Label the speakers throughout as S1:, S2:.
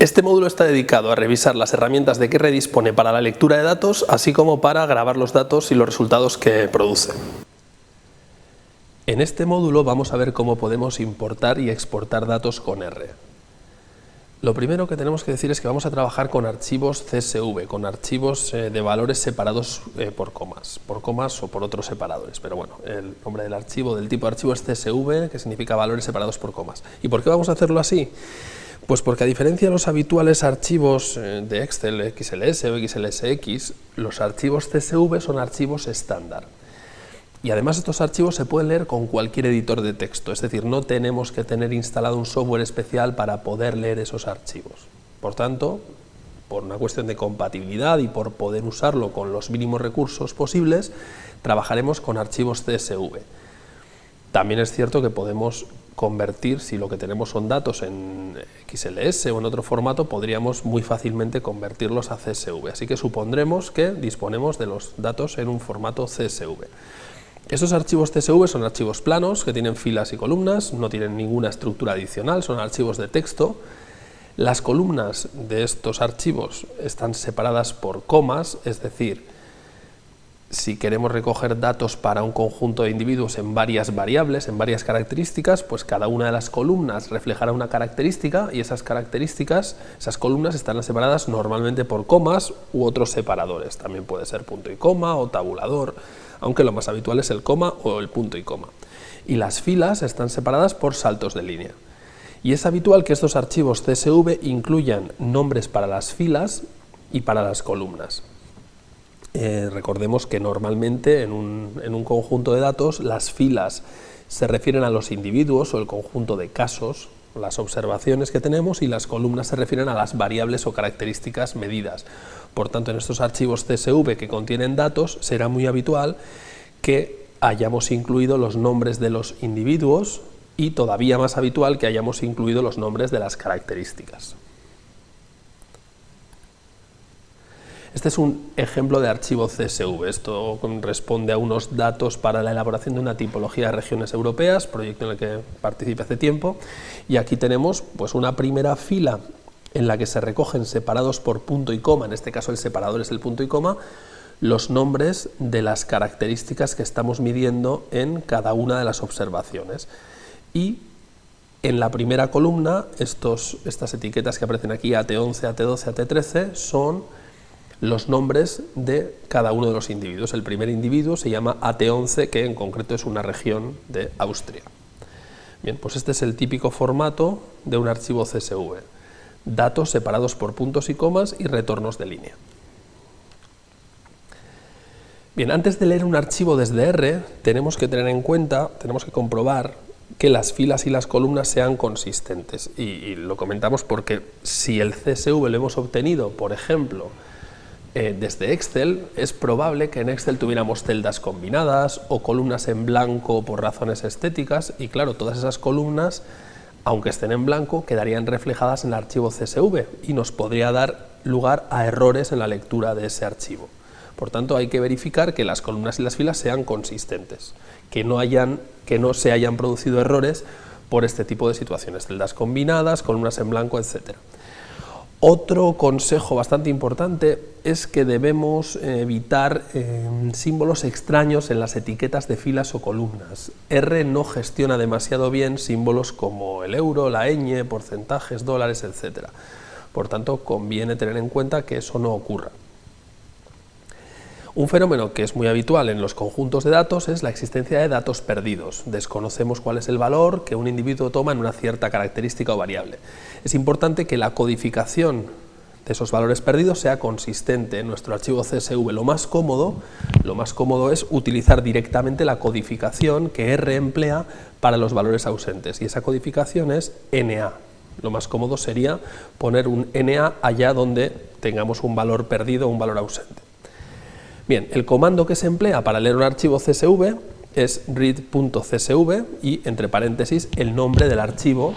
S1: Este módulo está dedicado a revisar las herramientas de que R dispone para la lectura de datos, así como para grabar los datos y los resultados que produce. En este módulo vamos a ver cómo podemos importar y exportar datos con R. Lo primero que tenemos que decir es que vamos a trabajar con archivos CSV, con archivos de valores separados por comas o por otros separadores, pero bueno, el nombre del archivo, del tipo de archivo es CSV, que significa valores separados por comas. ¿Y por qué vamos a hacerlo así? Pues porque a diferencia de los habituales archivos de Excel, XLS o XLSX, los archivos CSV son archivos estándar. Y además estos archivos se pueden leer con cualquier editor de texto, es decir, no tenemos que tener instalado un software especial para poder leer esos archivos. Por tanto, por una cuestión de compatibilidad y por poder usarlo con los mínimos recursos posibles, trabajaremos con archivos CSV. También es cierto que podemos convertir, si lo que tenemos son datos en XLS o en otro formato, podríamos muy fácilmente convertirlos a CSV. Así que supondremos que disponemos de los datos en un formato CSV. Estos archivos CSV son archivos planos que tienen filas y columnas, no tienen ninguna estructura adicional, son archivos de texto. Las columnas de estos archivos están separadas por comas, es decir, si queremos recoger datos para un conjunto de individuos en varias variables, en varias características, pues cada una de las columnas reflejará una característica y esas características, esas columnas estarán separadas normalmente por comas u otros separadores. También puede ser punto y coma o tabulador, aunque lo más habitual es el coma o el punto y coma. Y las filas están separadas por saltos de línea. Y es habitual que estos archivos CSV incluyan nombres para las filas y para las columnas. Recordemos que normalmente en un conjunto de datos las filas se refieren a los individuos o el conjunto de casos, las observaciones que tenemos, y las columnas se refieren a las variables o características medidas. Por tanto, en estos archivos CSV que contienen datos será muy habitual que hayamos incluido los nombres de los individuos y todavía más habitual que hayamos incluido los nombres de las características. Este es un ejemplo de archivo CSV. Esto responde a unos datos para la elaboración de una tipología de regiones europeas, proyecto en el que participé hace tiempo, y aquí tenemos pues una primera fila en la que se recogen separados por punto y coma, en este caso el separador es el punto y coma, los nombres de las características que estamos midiendo en cada una de las observaciones. Y en la primera columna, estas etiquetas que aparecen aquí, AT11, AT12, AT13, son los nombres de cada uno de los individuos. El primer individuo se llama AT11, que en concreto es una región de Austria. Bien, pues este es el típico formato de un archivo CSV. Datos separados por puntos y comas y retornos de línea. Bien, antes de leer un archivo desde R, tenemos que tener en cuenta, tenemos que comprobar que las filas y las columnas sean consistentes. Y lo comentamos porque si el CSV lo hemos obtenido, por ejemplo, desde Excel, es probable que en Excel tuviéramos celdas combinadas o columnas en blanco por razones estéticas, y claro, todas esas columnas, aunque estén en blanco, quedarían reflejadas en el archivo CSV y nos podría dar lugar a errores en la lectura de ese archivo. Por tanto, hay que verificar que las columnas y las filas sean consistentes, que no se hayan producido errores por este tipo de situaciones, celdas combinadas, columnas en blanco, etc. Otro consejo bastante importante es que debemos evitar símbolos extraños en las etiquetas de filas o columnas. R no gestiona demasiado bien símbolos como el euro, la ñ, porcentajes, dólares, etc. Por tanto, conviene tener en cuenta que eso no ocurra. Un fenómeno que es muy habitual en los conjuntos de datos es la existencia de datos perdidos. Desconocemos cuál es el valor que un individuo toma en una cierta característica o variable. Es importante que la codificación de esos valores perdidos sea consistente en nuestro archivo CSV. Lo más cómodo es utilizar directamente la codificación que R emplea para los valores ausentes, y esa codificación es NA. Lo más cómodo sería poner un NA allá donde tengamos un valor perdido o un valor ausente. Bien, el comando que se emplea para leer un archivo CSV es read.csv y, entre paréntesis, el nombre del archivo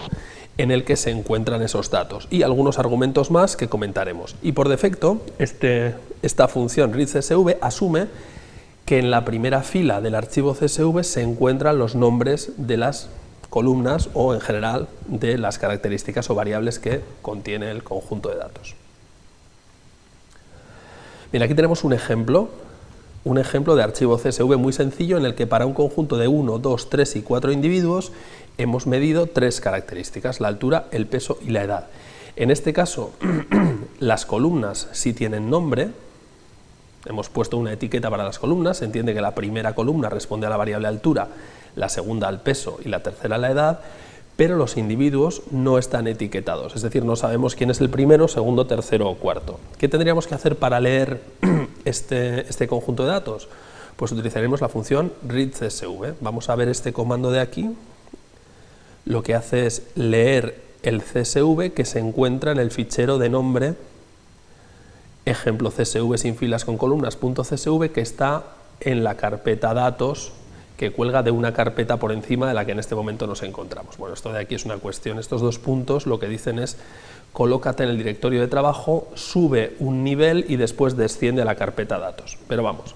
S1: en el que se encuentran esos datos y algunos argumentos más que comentaremos. Y por defecto, esta función read.csv asume que en la primera fila del archivo CSV se encuentran los nombres de las columnas o en general de las características o variables que contiene el conjunto de datos. Bien, aquí tenemos un ejemplo de archivo CSV muy sencillo en el que para un conjunto de 1, 2, 3 y 4 individuos hemos medido 3 características, la altura, el peso y la edad. En este caso, las columnas sí tienen nombre, hemos puesto una etiqueta para las columnas, se entiende que la primera columna responde a la variable altura, la segunda al peso y la tercera a la edad, pero los individuos no están etiquetados, es decir, no sabemos quién es el primero, segundo, tercero o cuarto. ¿Qué tendríamos que hacer para leer este conjunto de datos? Pues utilizaremos la función readCSV. Vamos a ver este comando de aquí. Lo que hace es leer el CSV que se encuentra en el fichero de nombre ejemplo CSV sin filas con columnas.csv que está en la carpeta datos que cuelga de una carpeta por encima de la que en este momento nos encontramos. Bueno, esto de aquí es una cuestión, estos dos puntos lo que dicen es colócate en el directorio de trabajo, sube un nivel y después desciende a la carpeta datos. Pero vamos,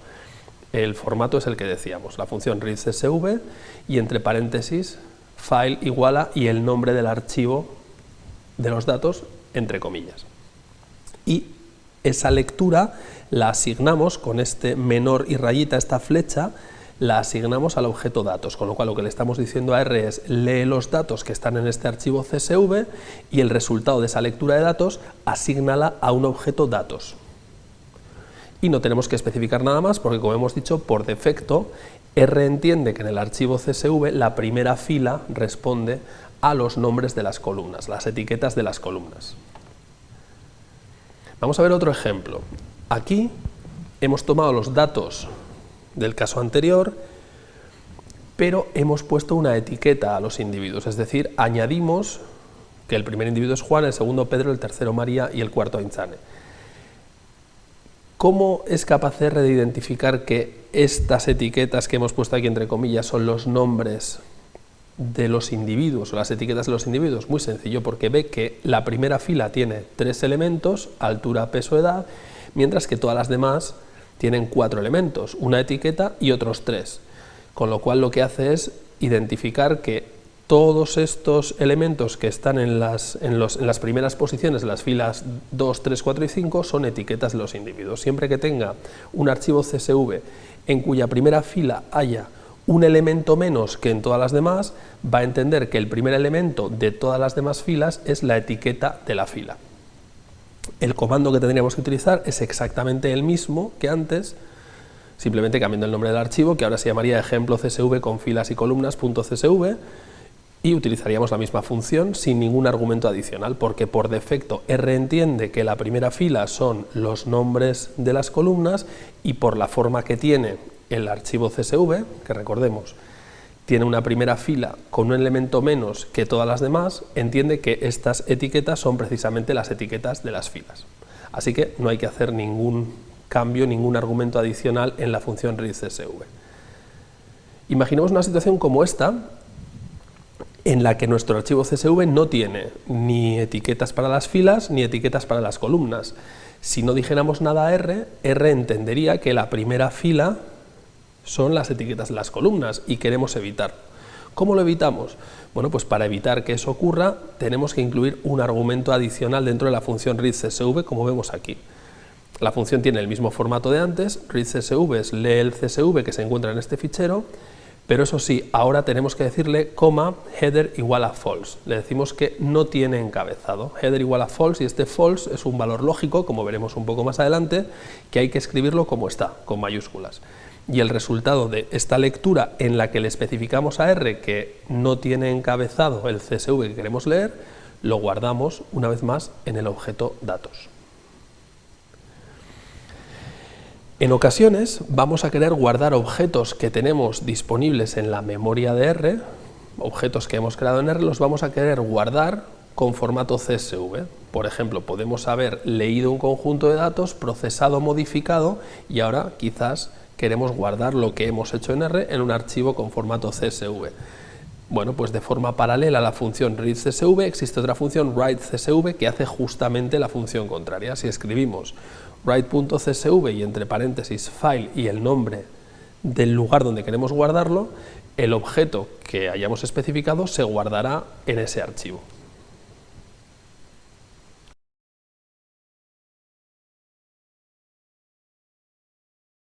S1: el formato es el que decíamos, la función readCSV y entre paréntesis file igual a y el nombre del archivo de los datos entre comillas. Y esa lectura la asignamos con este menor y rayita, esta flecha, la asignamos al objeto datos, con lo cual lo que le estamos diciendo a R es lee los datos que están en este archivo CSV y el resultado de esa lectura de datos asígnala a un objeto datos. Y no tenemos que especificar nada más porque, como hemos dicho, por defecto R entiende que en el archivo CSV la primera fila responde a los nombres de las columnas, las etiquetas de las columnas. Vamos a ver otro ejemplo. Aquí hemos tomado los datos del caso anterior, pero hemos puesto una etiqueta a los individuos, es decir, añadimos que el primer individuo es Juan, el segundo Pedro, el tercero María y el cuarto Aintzane. ¿Cómo es capaz R de identificar que estas etiquetas que hemos puesto aquí entre comillas son los nombres de los individuos o las etiquetas de los individuos? Muy sencillo, porque ve que la primera fila tiene 3 elementos, altura, peso, edad, mientras que todas las demás tienen 4 elementos, una etiqueta y otros 3, con lo cual lo que hace es identificar que todos estos elementos que están en las primeras posiciones de las filas 2, 3, 4 y 5 son etiquetas de los individuos. Siempre que tenga un archivo CSV en cuya primera fila haya un elemento menos que en todas las demás, va a entender que el primer elemento de todas las demás filas es la etiqueta de la fila. El comando que tendríamos que utilizar es exactamente el mismo que antes, simplemente cambiando el nombre del archivo, que ahora se llamaría ejemplo CSV con filas y columnas.csv, y utilizaríamos la misma función sin ningún argumento adicional, porque por defecto R entiende que la primera fila son los nombres de las columnas y por la forma que tiene el archivo CSV, que recordemos, tiene una primera fila con un elemento menos que todas las demás, entiende que estas etiquetas son precisamente las etiquetas de las filas. Así que no hay que hacer ningún cambio, ningún argumento adicional en la función readCSV. Imaginemos una situación como esta, en la que nuestro archivo CSV no tiene ni etiquetas para las filas ni etiquetas para las columnas. Si no dijéramos nada a R, R entendería que la primera fila son las etiquetas de las columnas y queremos evitarlo. ¿Cómo lo evitamos? Bueno, pues para evitar que eso ocurra tenemos que incluir un argumento adicional dentro de la función readCSV, como vemos aquí. La función tiene el mismo formato de antes, readCSV es lee el CSV que se encuentra en este fichero, pero eso sí, ahora tenemos que decirle coma header igual a false. Le decimos que no tiene encabezado, header igual a false, y este false es un valor lógico, como veremos un poco más adelante, que hay que escribirlo como está, con mayúsculas. Y el resultado de esta lectura en la que le especificamos a R que no tiene encabezado el CSV que queremos leer, lo guardamos una vez más en el objeto datos. En ocasiones vamos a querer guardar objetos que tenemos disponibles en la memoria de R, objetos que hemos creado en R, los vamos a querer guardar con formato CSV. Por ejemplo, podemos haber leído un conjunto de datos, procesado, modificado y ahora quizás queremos guardar lo que hemos hecho en R en un archivo con formato CSV. Bueno, pues de forma paralela a la función readCSV existe otra función writeCSV que hace justamente la función contraria. Si escribimos write.csv y entre paréntesis file y el nombre del lugar donde queremos guardarlo, el objeto que hayamos especificado se guardará en ese archivo.